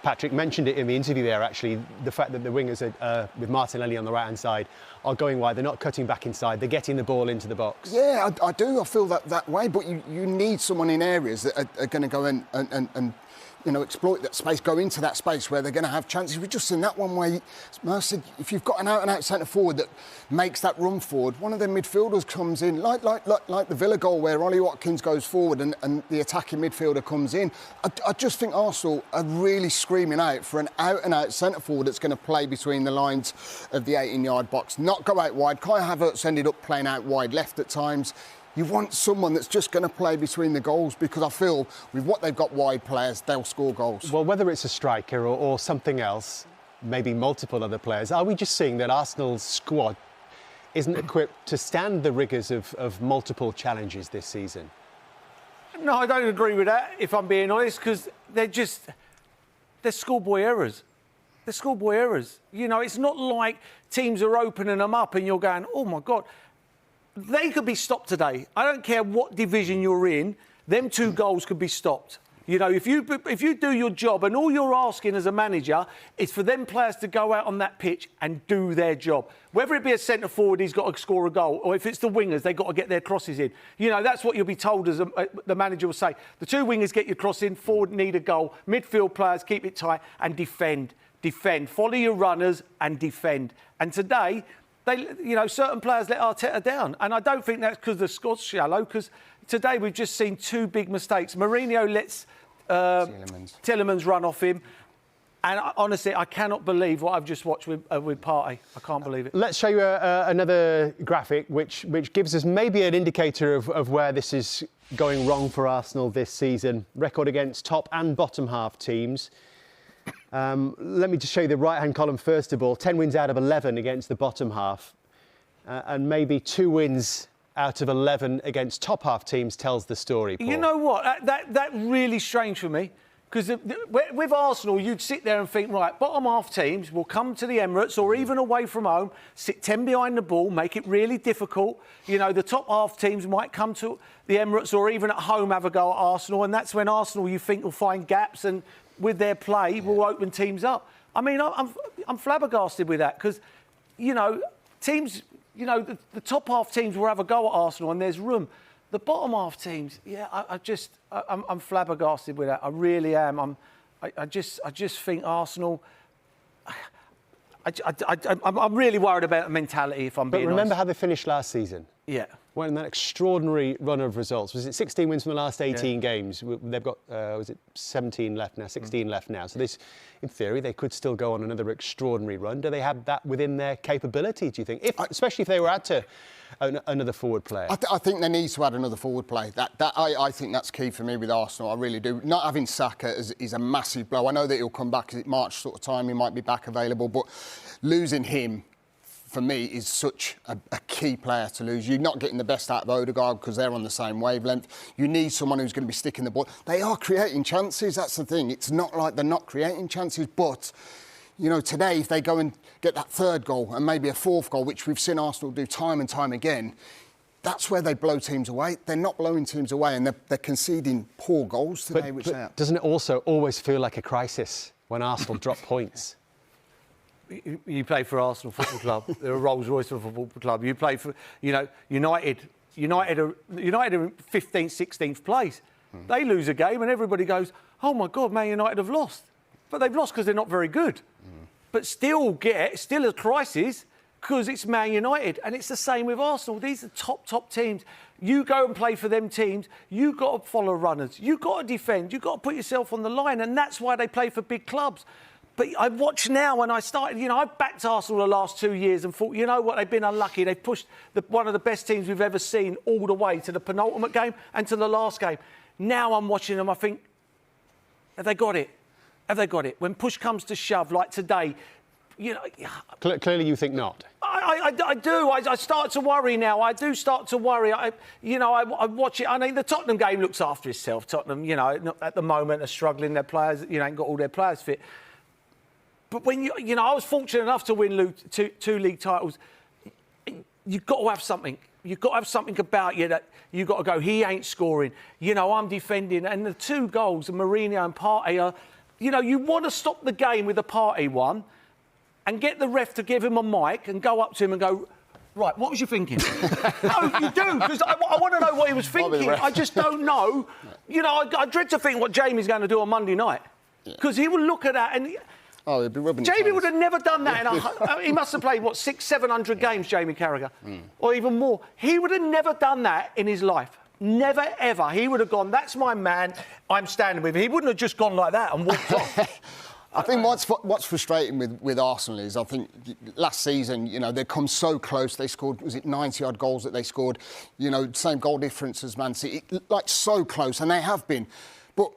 Patrick mentioned it in the interview there, actually, the fact that the wingers, with Martinelli on the right-hand side, are going wide. They're not cutting back inside. They're getting the ball into the box. Yeah, I do. I feel that way. But you need someone in areas that are going to go and exploit that space, go into that space where they're going to have chances. We've just seen that one way. Merson, if you've got an out-and-out centre-forward that makes that run forward, one of their midfielders comes in, like the Villa goal where Ollie Watkins goes forward and the attacking midfielder comes in. I just think Arsenal are really screaming out for an out-and-out centre-forward that's going to play between the lines of the 18-yard box, not go out wide. Kai Havertz ended up playing out wide left at times. You want someone that's just going to play between the goals, because I feel with what they've got wide players, they'll score goals. Well, whether it's a striker or something else, maybe multiple other players, are we just seeing that Arsenal's squad isn't equipped to stand the rigours of multiple challenges this season? No, I don't agree with that, if I'm being honest, because they're schoolboy errors. They're schoolboy errors. You know, it's not like teams are opening them up and you're going, oh, my God. They could be stopped today. I don't care what division you're in, them 2 goals could be stopped. You know, if you do your job, and all you're asking as a manager is for them players to go out on that pitch and do their job. Whether it be a centre-forward, he's got to score a goal, or if it's the wingers, they've got to get their crosses in. You know, that's what you'll be told as the manager will say. The 2 wingers get your cross in, forward need a goal, midfield players keep it tight and defend. Defend. Follow your runners and defend. And today, certain players let Arteta down. And I don't think that's because the squad's shallow, because today we've just seen 2 big mistakes. Mourinho lets Tielemans run off him. And honestly, I cannot believe what I've just watched with Partey. I can't believe it. Let's show you another graphic which gives us maybe an indicator of where this is going wrong for Arsenal this season. Record against top and bottom half teams. Let me just show you the right-hand column first of all. 10 wins out of 11 against the bottom half. And maybe 2 wins out of 11 against top half teams tells the story, Paul. You know what? That's really strange for me. Because with Arsenal, you'd sit there and think, right, bottom half teams will come to the Emirates or even away from home, sit 10 behind the ball, make it really difficult. You know, the top half teams might come to the Emirates or even at home have a go at Arsenal. And that's when Arsenal, you think, will find gaps and with their play, will open teams up. I mean, I'm flabbergasted with that because, you know, teams, you know, the top half teams will have a go at Arsenal and there's room. The bottom half teams, yeah, I'm flabbergasted with that. I really am. I just think Arsenal. I'm really worried about the mentality, if I'm being honest. But remember how they finished last season? Yeah. Well, in that extraordinary run of results, was it 16 wins from the last 18 games? They've got, was it 17 left now, 16 left now. So this, in theory, they could still go on another extraordinary run. Do they have that within their capability, do you think? Especially if they were add to another forward player. I think they need to add another forward player. I think that's key for me with Arsenal. I really do. Not having Saka is a massive blow. I know that he'll come back at March sort of time. He might be back available, but losing him, for me, is such a key player to lose. You're not getting the best out of Odegaard because they're on the same wavelength. You need someone who's going to be sticking the ball. They are creating chances, that's the thing. It's not like they're not creating chances, but, you know, today, if they go and get that 3rd goal and maybe a 4th goal, which we've seen Arsenal do time and time again, that's where they blow teams away. They're not blowing teams away and they're conceding poor goals today. But doesn't it also always feel like a crisis when Arsenal drop points? You play for Arsenal Football Club. They're a Rolls-Royce Football Club. You play for, you know, United are 15th, 16th place. They lose a game and everybody goes, oh, my God, Man United have lost. But they've lost because they're not very good. But still a crisis because it's Man United. And it's the same with Arsenal. These are top teams. You go and play for them teams. You've got to follow runners. You've got to defend. You've got to put yourself on the line. And that's why they play for big clubs. But I watch now when I started, you know, I've backed Arsenal the last 2 years and thought, you know what, they've been unlucky. They've pushed one of the best teams we've ever seen all the way to the penultimate game and to the last game. Now I'm watching them, I think, have they got it? Have they got it? When push comes to shove, like today, you know... Clearly you think not. I do. I start to worry now. I do start to worry. I watch it. I mean, the Tottenham game looks after itself. Tottenham, you know, at the moment are struggling. Their players, you know, ain't got all their players fit. But when you know, I was fortunate enough to win two league titles. You've got to have something. You've got to have something about you that you've got to go, he ain't scoring. You know, I'm defending. And the 2 goals, Mourinho and Partey, You know, you want to stop the game with a party one and get the ref to give him a mic and go up to him and go, right, what was you thinking? No, you do, because I want to know what he was thinking. I just don't know. You know, I dread to think what Jamie's going to do on Monday night. Because he will look at that and... Oh, he'd be rubbing Jamie would have never done that. He must have played, what, 600-700 games, Jamie Carragher, or even more. He would have never done that in his life. Never, ever. He would have gone, that's my man, I'm standing with him. He wouldn't have just gone like that and walked off. I think what's frustrating with Arsenal is, I think last season, you know, they come so close. They scored, was it 90-odd goals that they scored? You know, same goal difference as Man City. Like, so close, and they have been. But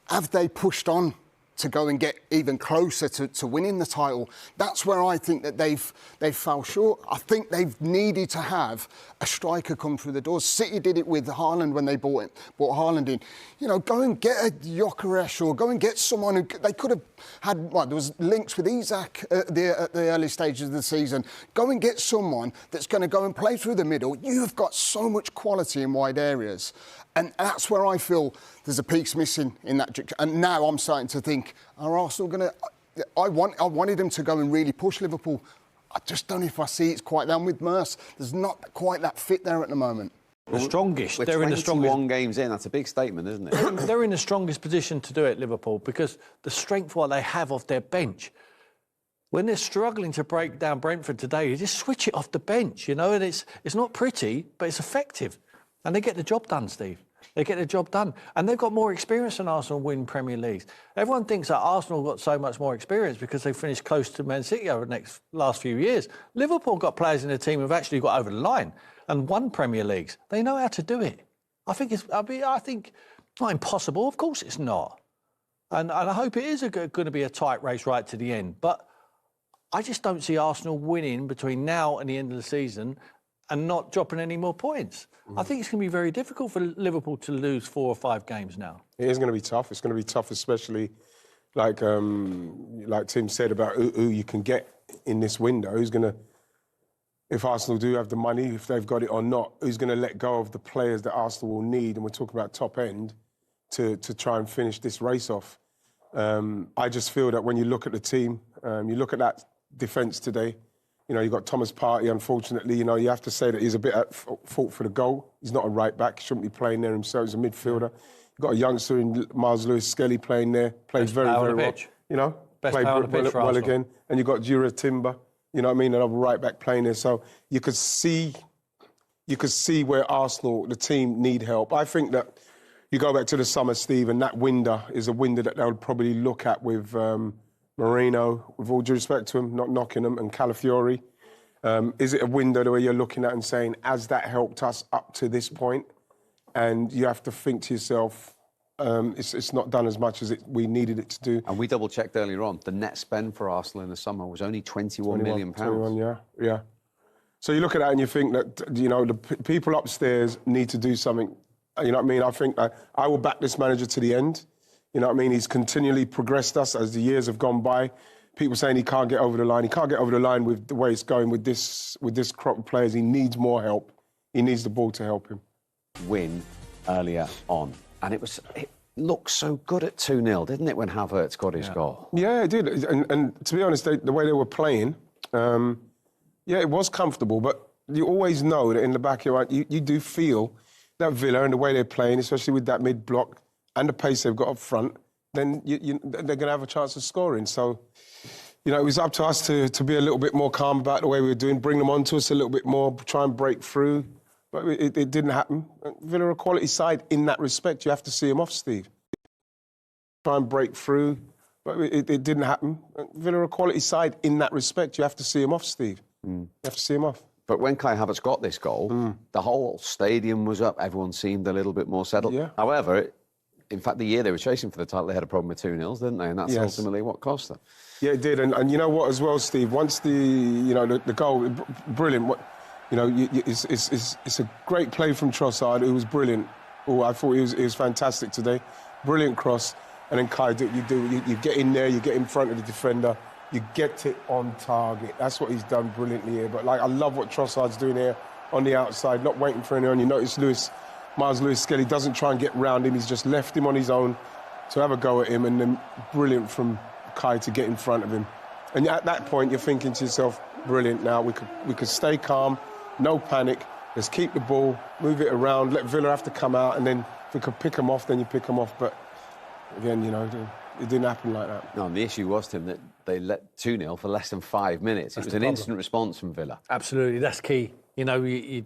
have they pushed on to go and get even closer to winning the title? That's where I think that they've fell short. I think they've needed to have a striker come through the doors. City did it with Haaland when they bought Haaland in. You know, go and get a Gyökeres or go and get someone who they could have had. Well, there was links with Isak at the early stages of the season. Go and get someone that's going to go and play through the middle. You've got so much quality in wide areas. And that's where I feel there's a piece missing in that. And now I'm starting to think, are Arsenal going to... I wanted them to go and really push Liverpool. I just don't know if I see it's quite there. With Merce, there's not quite that fit there at the moment. The strongest. They're in the strongest. 21 games in, that's a big statement, isn't it? They're in the strongest position to do it, Liverpool, because the strength what they have off their bench. When they're struggling to break down Brentford today, you just switch it off the bench, you know, and it's not pretty, but it's effective. And they get the job done, Steve. They get the job done. And they've got more experience than Arsenal win Premier Leagues. Everyone thinks that Arsenal got so much more experience because they finished close to Man City over the last few years. Liverpool got players in the team who've actually got over the line and won Premier Leagues. They know how to do it. I think it's not impossible. Of course it's not. And I hope it is going to be a tight race right to the end. But I just don't see Arsenal winning between now and the end of the season and not dropping any more points. I think it's going to be very difficult for Liverpool to lose 4 or 5 games now. It is going to be tough. It's going to be tough, especially like Tim said about who you can get in this window. Who's going to, if Arsenal do have the money, if they've got it or not, who's going to let go of the players that Arsenal will need? And we're talking about top end to try and finish this race off. I just feel that when you look at the team, you look at that defence today. You know, you've got Thomas Partey, unfortunately. You know, you have to say that he's a bit at fault for the goal. He's not a right-back. He shouldn't be playing there himself. He's a midfielder. You've got a youngster in Miles Lewis-Skelly playing there. Plays very, very well. You know, Best player on the pitch for well Arsenal. again. And you've got Jura Timber, you know what I mean, another right-back playing there. So you could see where Arsenal, the team, need help. I think that you go back to the summer, Steve, and that window is a window that they'll probably look at with Moreno, with all due respect to him, not knocking him, and Calafiori. Is it a window where you're looking at and saying, has that helped us up to this point? And you have to think to yourself, it's not done as much as we needed it to do. And we double-checked earlier on, the net spend for Arsenal in the summer was only £21 million. 21, yeah. So you look at that and you think that, you know, the people upstairs need to do something. You know what I mean? I think I will back this manager to the end. You know what I mean? He's continually progressed us as the years have gone by. People saying he can't get over the line. He can't get over the line with the way it's going with this crop of players. He needs more help. He needs the ball to help him. Win earlier on. And it looked so good at 2-0, didn't it, when Havertz got his goal? Yeah, it did. And to be honest, the way they were playing, it was comfortable. But you always know that in the back of your mind, you do feel that Villa and the way they're playing, especially with that mid-block and the pace they've got up front, then they're going to have a chance of scoring. So, you know, it was up to us to be a little bit more calm about the way we were doing, bring them onto us a little bit more, try and break through. But it didn't happen. Villa are a quality side in that respect. You have to see them off, Steve. Try and break through, but it didn't happen. Villa are a quality side in that respect. You have to see them off, Steve. You have to see them off. But when Kai Havertz got this goal, the whole stadium was up. Everyone seemed a little bit more settled. Yeah. However, in fact, the year they were chasing for the title, they had a problem with 2-0s, didn't they? And that's ultimately what cost them. Yeah, it did. And you know what as well, Steve? Once the goal, brilliant. You know, it's a great play from Trossard. It was brilliant. Oh, I thought it was fantastic today. Brilliant cross. And then Kai, you get in there, you get in front of the defender, you get it on target. That's what he's done brilliantly here. But, I love what Trossard's doing here on the outside, not waiting for anyone. You notice Miles Lewis-Skelly doesn't try and get round him. He's just left him on his own. to have a go at him, and then brilliant from Kai to get in front of him. And at that point, you're thinking to yourself, brilliant, now we could stay calm, no panic, let's keep the ball, move it around, let Villa have to come out, and then if we could pick them off, then you pick them off. But again, you know, it didn't happen like that. No, and the issue was, Tim, that they let 2-0 for less than 5 minutes. It was an instant response from Villa. Absolutely, that's key. You know, you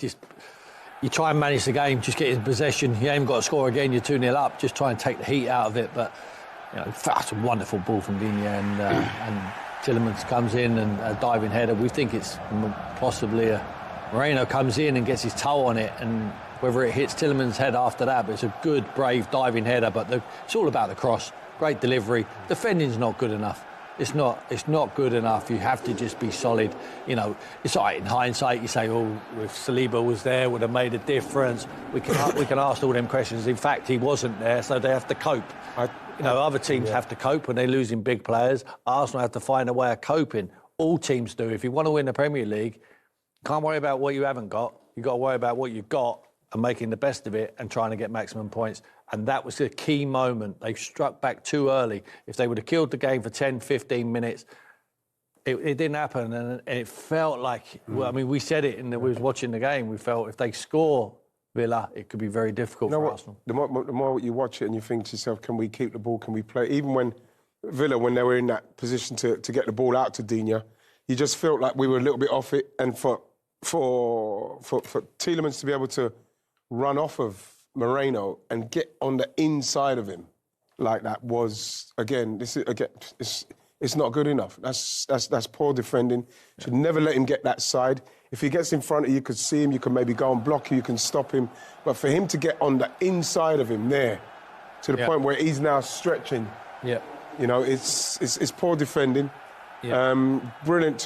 try and manage the game, just get in possession. You ain't got to score again, you're 2-0 up, just try and take the heat out of it. But, you know, that's a wonderful ball from Digne, and Tielemans comes in and a diving header. We think it's possibly Moreno comes in and gets his toe on it, and whether it hits Tielemans' head after that, but it's a good, brave diving header. But it's all about the cross. Great delivery. Defending's not good enough. It's not good enough. You have to just be solid. You know, it's all right in hindsight. You say, "Oh, if Saliba was there, would have made a difference." We can ask all them questions. In fact, he wasn't there, so they have to cope. Other teams have to cope when they're losing big players. Arsenal have to find a way of coping. All teams do. If you want to win the Premier League, can't worry about what you haven't got. You've got to worry about what you've got and making the best of it and trying to get maximum points. And that was the key moment. They struck back too early. If they would have killed the game for 10, 15 minutes, it didn't happen. And it felt like, well, I mean, we said it, and we was watching the game. We felt if they score Villa, it could be very difficult for Arsenal. The more you watch it and you think to yourself, can we keep the ball, can we play? Even when Villa, when they were in that position to get the ball out to Digne, you just felt like we were a little bit off it. And for Tielemans to be able to run off of Moreno and get on the inside of him like that was, it's not good enough. That's poor defending. Should never let him get that side. If he gets in front of you, you could see him, you can maybe go and block you, you can stop him. But for him to get on the inside of him there, to the point where he's now stretching, you know, it's poor defending. Brilliant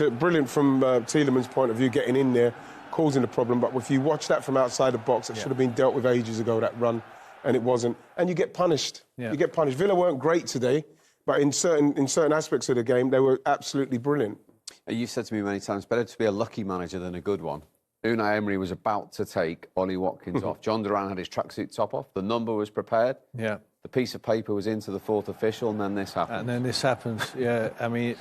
from Tielemans' point of view, getting in there, causing the problem. But if you watch that from outside the box, it should have been dealt with ages ago, that run, and it wasn't. And you get punished. You get punished. Villa weren't great today, but in certain aspects of the game, they were absolutely brilliant. You've said to me many times, better to be a lucky manager than a good one. Unai Emery was about to take Ollie Watkins off. John Duran had his tracksuit top off. The number was prepared. The piece of paper was into the fourth official, and then this happened. And then this happens, I mean...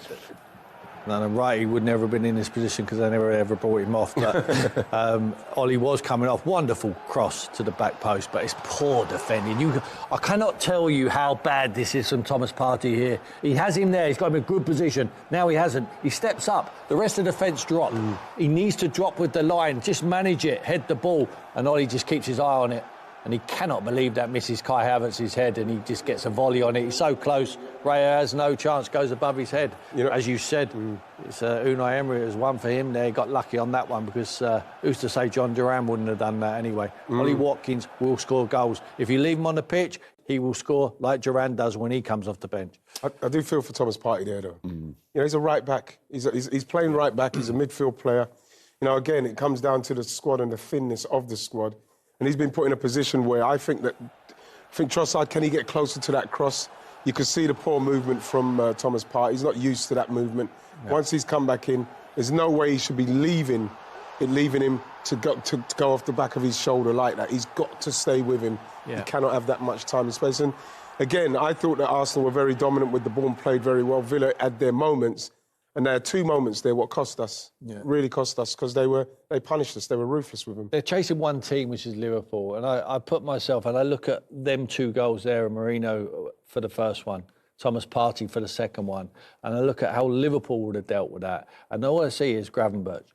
Right, he would never have been in this position because they never ever brought him off. But Ollie was coming off. Wonderful cross to the back post, but it's poor defending. I cannot tell you how bad this is from Thomas Partey here. He has him there. He's got him in a good position. Now he hasn't. He steps up. The rest of the defence drop. He needs to drop with the line. Just manage it. Head the ball. And Ollie just keeps his eye on it. And he cannot believe that misses Kai Havertz's head, and he just gets a volley on it. He's so close. Raya has no chance, goes above his head. You know, as you said, it's Unai Emery has won for him there. He got lucky on that one because who's to say John Duran wouldn't have done that anyway. Ollie Watkins will score goals. If you leave him on the pitch, he will score like Duran does when he comes off the bench. I do feel for Thomas Partey there, though. You know, he's a right back. He's playing right back. He's a midfield player. You know, again, it comes down to the squad and the thinness of the squad. And he's been put in a position where I think Trossard, can he get closer to that cross? You could see the poor movement from Thomas Partey. He's not used to that movement. Once he's come back in, there's no way he should be leaving him to go off the back of his shoulder like that. He's got to stay with him. He cannot have that much time and space. And again, I thought that Arsenal were very dominant with the ball and played very well. Villa had their moments. And there are two moments there what cost us, really cost us, because they punished us. They were ruthless with them. They're chasing one team, which is Liverpool. And I put myself, and I look at them two goals there, Marino for the first one, Thomas Partey for the second one, and I look at how Liverpool would have dealt with that. And all I see is Gravenberch.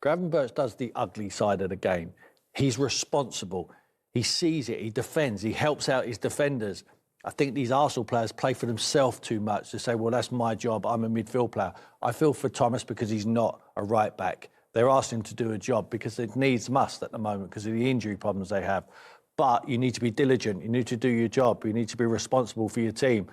Gravenberch does the ugly side of the game. He's responsible. He sees it. He defends. He helps out his defenders. I think these Arsenal players play for themselves too much to say, well, that's my job, I'm a midfield player. I feel for Thomas because he's not a right back. They're asking him to do a job because it needs must at the moment because of the injury problems they have. But you need to be diligent, you need to do your job, you need to be responsible for your team.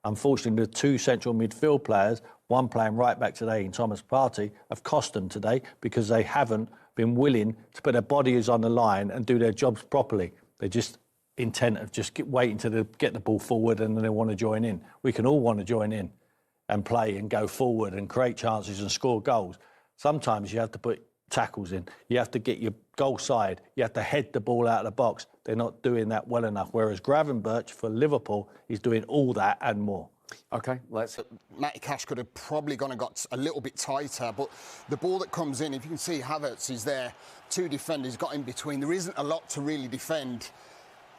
Unfortunately, the two central midfield players, one playing right back today in Thomas Partey, have cost them today because they haven't been willing to put their bodies on the line and do their jobs properly. They're just intent of just waiting to get the ball forward and then they want to join in. We can all want to join in and play and go forward and create chances and score goals. Sometimes you have to put tackles in. You have to get your goal side. You have to head the ball out of the box. they're not doing that well enough. Whereas Gravenberch for Liverpool is doing all that and more. OK, let's... Matty Cash could have probably gone and got a little bit tighter, but the ball that comes in, if you can see Havertz is there, 2 defenders got in between. There isn't a lot to really defend.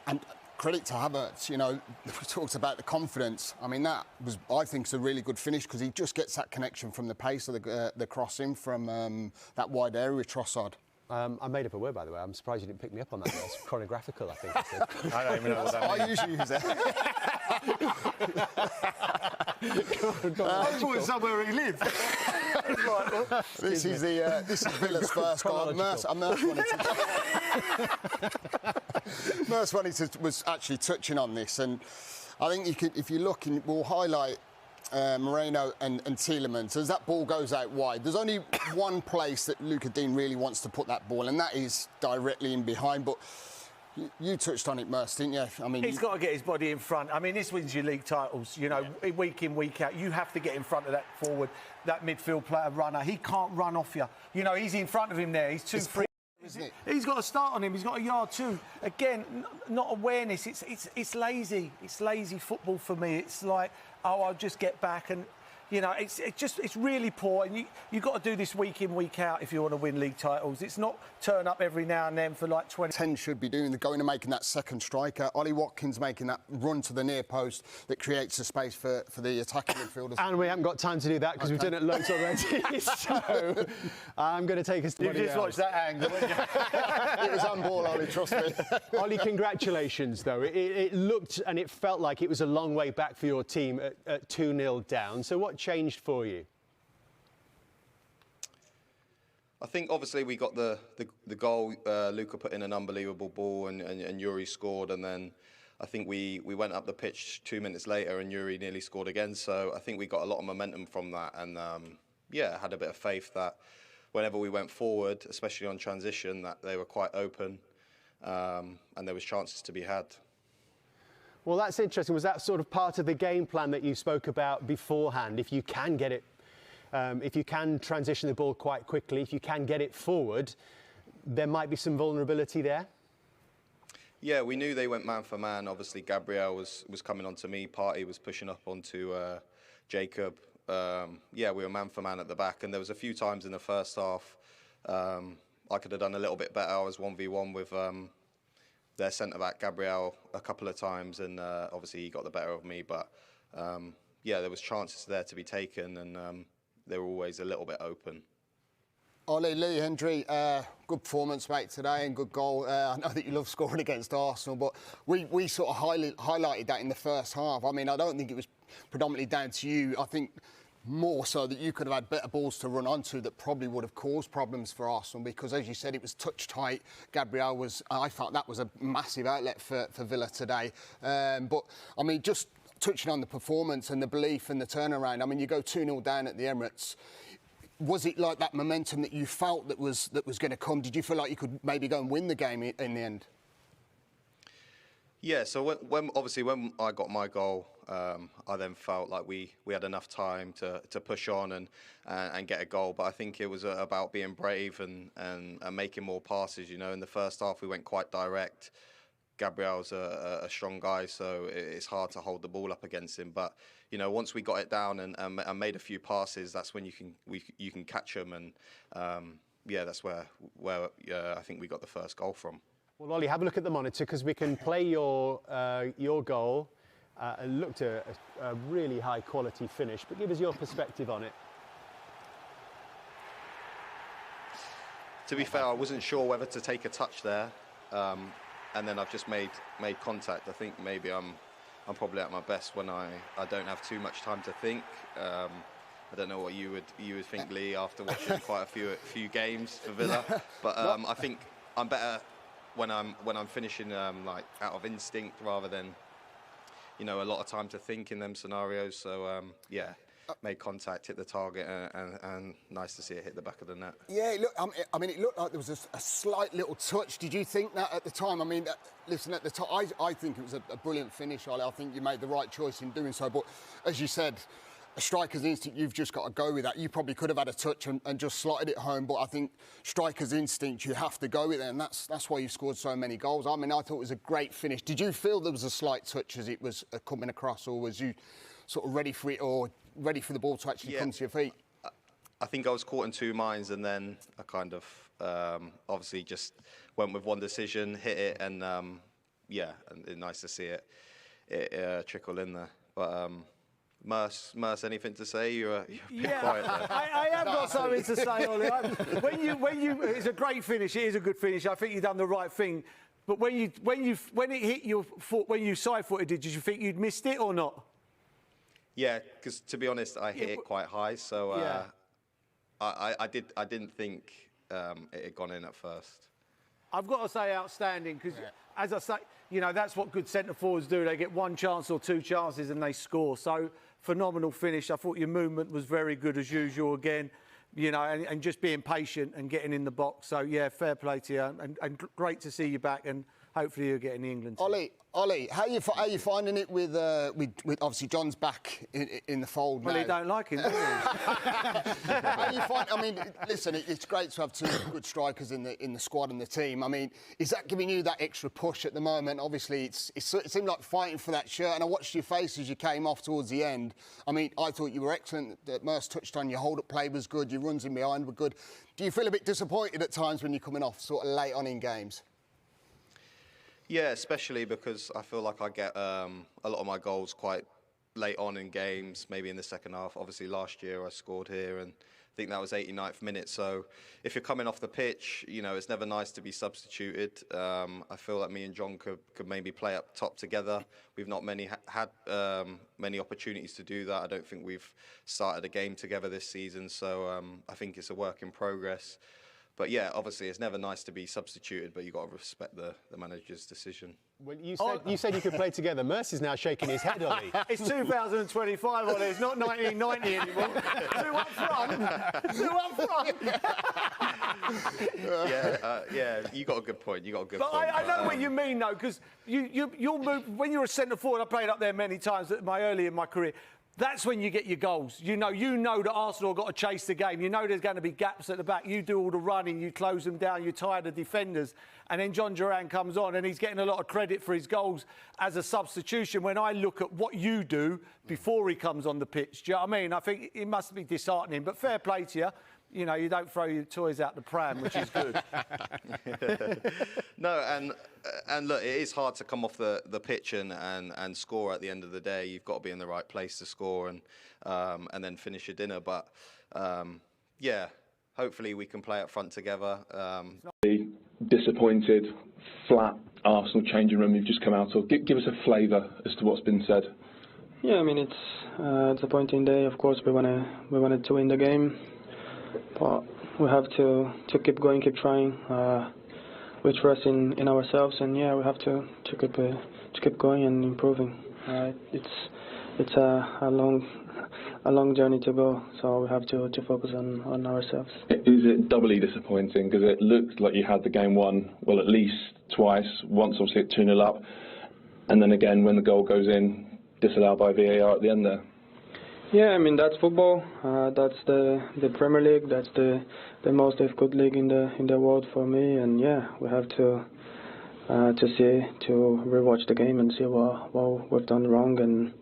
And credit to Havertz, you know, we talked about the confidence. I mean, that was, I think, is a really good finish because he just gets that connection from the pace of the crossing from that wide area with Trossard. I made up a word, by the way. I'm surprised you didn't pick me up on that. It's chronographical, I think. I said. I don't even know what that means. I usually use it. I thought it's somewhere he lived. This is Villa's first goal. Merce was actually touching on this, and I think you could, if you look, and we'll highlight Moreno and Tielemans. As that ball goes out wide, there's only one place that Luca Dean really wants to put that ball, and that is directly in behind. But you touched on it, Merce, didn't you? I mean, he's got to get his body in front. I mean, this wins you league titles. You know, week in, week out, you have to get in front of that forward, that midfield player runner. He can't run off you. You know, he's in front of him there. He's too free. Isn't it? He's got to start on him. He's got a yard too. Again, not awareness. It's lazy. It's lazy football for me. It's like, oh, I'll just get back, and you know, it's really poor. And you've got to do this week in, week out if you want to win league titles. It's not turn up every now and then for like 20. 10 should be doing the going and making that second striker. Ollie Watkins making that run to the near post that creates a space for the attacking midfielders. And we haven't got time to do that because we've done it loads already. So I'm going to take us to You just watched that angle, didn't you? It was on ball, Ollie, trust me. Ollie, congratulations, though. It looked and it felt like it was a long way back for your team at 2-0 down. So what changed for you? I think obviously we got the goal. Luca put in an unbelievable ball and Yuri scored, and then I think we went up the pitch 2 minutes later and Yuri nearly scored again. So I think we got a lot of momentum from that, and had a bit of faith that whenever we went forward, especially on transition, that they were quite open and there was chances to be had. Well, that's interesting. Was that sort of part of the game plan that you spoke about beforehand? If you can get it, if you can transition the ball quite quickly, if you can get it forward, there might be some vulnerability there? Yeah, we knew they went man for man. Obviously, Gabriel was coming onto me. Partey was pushing up onto Jacob. We were man for man at the back. And there was a few times in the first half I could have done a little bit better. I was 1v1 with their centre-back, Gabriel, a couple of times, and obviously he got the better of me. But, there was chances there to be taken, and they were always a little bit open. Ollie, Lee, Hendry, good performance, mate, today, and good goal. I know that you love scoring against Arsenal, but we sort of highlighted that in the first half. I mean, I don't think it was predominantly down to you. I think more so that you could have had better balls to run onto that probably would have caused problems for Arsenal because, as you said, it was touch tight. Gabriel was, I thought that was a massive outlet for Villa today. But, I mean, just touching on the performance and the belief and the turnaround, I mean, you go 2-0 down at the Emirates. Was it like that momentum that you felt that was going to come? Did you feel like you could maybe go and win the game in the end? Yeah, so when I got my goal, I then felt like we had enough time to push on and get a goal. But I think it was about being brave and making more passes. You know, in the first half we went quite direct. Gabriel's a strong guy, so it's hard to hold the ball up against him. But you know, once we got it down and made a few passes, that's when you can catch them. And that's where I think we got the first goal from. Well, Ollie, have a look at the monitor because we can play your goal. It looked a really high quality finish, but give us your perspective on it. To be fair, I wasn't sure whether to take a touch there, and then I've just made contact. I think maybe I'm probably at my best when I don't have too much time to think. I don't know what you would think, Lee, after watching quite a few games for Villa, but I think I'm better when I'm finishing like out of instinct rather than, you know, a lot of time to think in them scenarios. So made contact, hit the target, and nice to see it hit the back of the net. Yeah, look, I mean, it looked like there was a slight little touch. Did you think that at the time? I mean, listen, at the time, I think it was a brilliant finish, Ollie. I think you made the right choice in doing so. But as you said, a striker's instinct, you've just got to go with that. You probably could have had a touch and just slotted it home, but I think striker's instinct, you have to go with it, and that's why you've scored so many goals. I mean, I thought it was a great finish. Did you feel there was a slight touch as it was coming across, or was you sort of ready for it, or ready for the ball to actually come to your feet? I think I was caught in two minds, and then I kind of obviously just went with one decision, hit it, and and it's nice to see it trickle in there. But Merce, anything to say? You're a bit quiet there. I have got something to say, Ollie. It's a great finish. It is a good finish. I think you've done the right thing. But when it hit your foot, when you side-footed it, did you think you'd missed it or not? Yeah, because to be honest, I hit it quite high, so I didn't think it had gone in at first. I've got to say outstanding because, as I say, that's what good centre forwards do. They get one chance or two chances and they score. So phenomenal finish. I thought your movement was very good as usual again, and just being patient and getting in the box. So yeah, fair play to you, and great to see you back, and hopefully you'll get in the England team. Ollie, how are you finding it with obviously John's back in the fold well, now? Well, he don't like him, does he? How do you find? I mean, listen, it's great to have two good strikers in the squad and the team. I mean, is that giving you that extra push at the moment? Obviously, it seemed like fighting for that shirt, and I watched your face as you came off towards the end. I mean, I thought you were excellent. That Merce touched on your hold-up play was good. Your runs in behind were good. Do you feel a bit disappointed at times when you're coming off sort of late on in games? Yeah, especially because I feel like I get a lot of my goals quite late on in games, maybe in the second half. Obviously, last year I scored here, and I think that was 89th minute. So if you're coming off the pitch, it's never nice to be substituted. I feel like me and John could maybe play up top together. We've not had many opportunities to do that. I don't think we've started a game together this season. So I think it's a work in progress. But yeah, obviously it's never nice to be substituted, but you've got to respect the manager's decision. Well, you said you could play together. Mercy's now shaking his head, Ollie. It's 2025, Ollie. It's not 1990 anymore. Two up front. Yeah, you got a good point. But I know what you mean, though, because you'll move when you're a centre forward. I played up there many times early in my career. That's when you get your goals. You know that Arsenal got to chase the game. You know there's going to be gaps at the back. You do all the running, you close them down, you tire the defenders. And then John Duran comes on and he's getting a lot of credit for his goals as a substitution. When I look at what you do before he comes on the pitch, do you know what I mean? I think it must be disheartening. But fair play to you. You don't throw your toys out the pram, which is good. No, and look, it is hard to come off the pitch and score at the end of the day. You've got to be in the right place to score and then finish your dinner. But hopefully we can play up front together. Disappointed, flat Arsenal changing room you've just come out of. Give us a flavour as to what's been said. Yeah, I mean it's a disappointing day. Of course, we wanted to win the game. But we have to keep going, keep trying. We trust in ourselves, and we have to keep going and improving. It's a long journey to go, so we have to focus on ourselves. Is it doubly disappointing because it looked like you had the game won, well, at least twice. Once obviously at 2-0 up, and then again when the goal goes in, disallowed by VAR at the end there. Yeah, I mean that's football. That's the Premier League. That's the most difficult league in the world for me. And we have to rewatch the game and see what we've done wrong and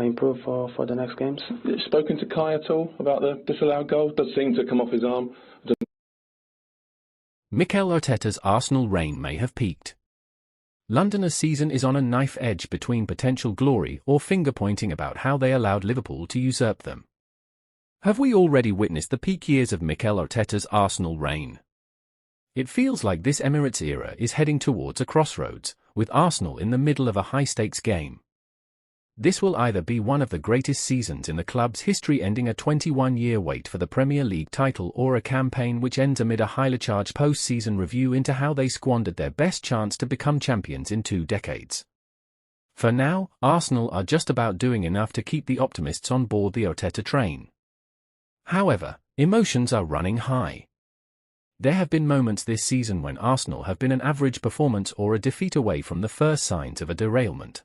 improve for the next games. Spoken to Kai at all about the disallowed goal? Does seem to come off his arm. Mikel Arteta's Arsenal reign may have peaked. Londoners' season is on a knife edge between potential glory or finger-pointing about how they allowed Liverpool to usurp them. Have we already witnessed the peak years of Mikel Arteta's Arsenal reign? It feels like this Emirates era is heading towards a crossroads, with Arsenal in the middle of a high-stakes game. This will either be one of the greatest seasons in the club's history, ending a 21-year wait for the Premier League title, or a campaign which ends amid a highly charged post-season review into how they squandered their best chance to become champions in 2 decades. For now, Arsenal are just about doing enough to keep the optimists on board the Arteta train. However, emotions are running high. There have been moments this season when Arsenal have been an average performance or a defeat away from the first signs of a derailment.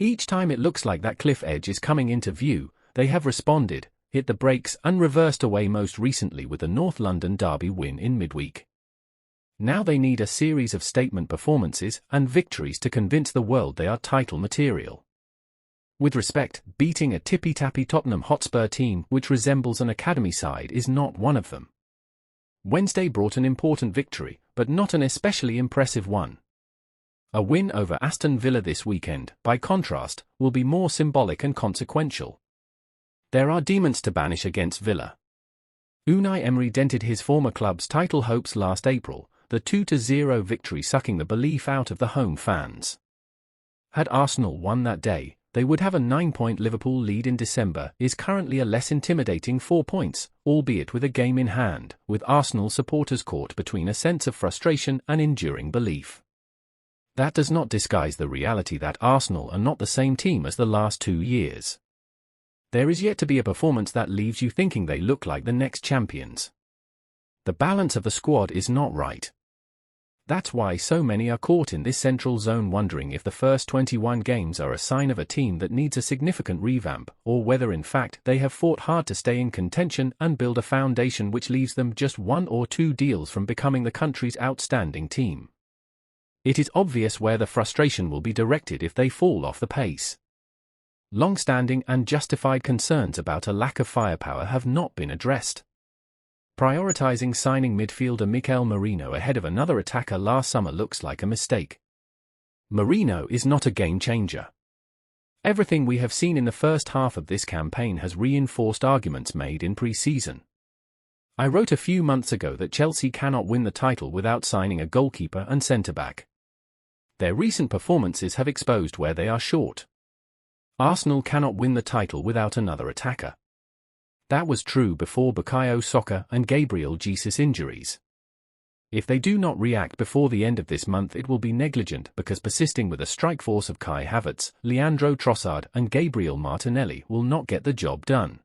Each time it looks like that cliff edge is coming into view, they have responded, hit the brakes and reversed away most recently with the North London derby win in midweek. Now they need a series of statement performances and victories to convince the world they are title material. With respect, beating a tippy-tappy Tottenham Hotspur team which resembles an academy side is not one of them. Wednesday brought an important victory, but not an especially impressive one. A win over Aston Villa this weekend, by contrast, will be more symbolic and consequential. There are demons to banish against Villa. Unai Emery dented his former club's title hopes last April, the 2-0 victory sucking the belief out of the home fans. Had Arsenal won that day, they would have a 9-point Liverpool lead in December is currently a less intimidating 4 points, albeit with a game in hand, with Arsenal supporters caught between a sense of frustration and enduring belief. That does not disguise the reality that Arsenal are not the same team as the last 2 years. There is yet to be a performance that leaves you thinking they look like the next champions. The balance of the squad is not right. That's why so many are caught in this central zone wondering if the first 21 games are a sign of a team that needs a significant revamp, or whether in fact they have fought hard to stay in contention and build a foundation which leaves them just 1 or 2 deals from becoming the country's outstanding team. It is obvious where the frustration will be directed if they fall off the pace. Long-standing and justified concerns about a lack of firepower have not been addressed. Prioritizing signing midfielder Mikel Merino ahead of another attacker last summer looks like a mistake. Merino is not a game changer. Everything we have seen in the first half of this campaign has reinforced arguments made in pre-season. I wrote a few months ago that Chelsea cannot win the title without signing a goalkeeper and centre-back. Their recent performances have exposed where they are short. Arsenal cannot win the title without another attacker. That was true before Bukayo Saka and Gabriel Jesus injuries. If they do not react before the end of this month, it will be negligent because persisting with a strike force of Kai Havertz, Leandro Trossard and Gabriel Martinelli will not get the job done.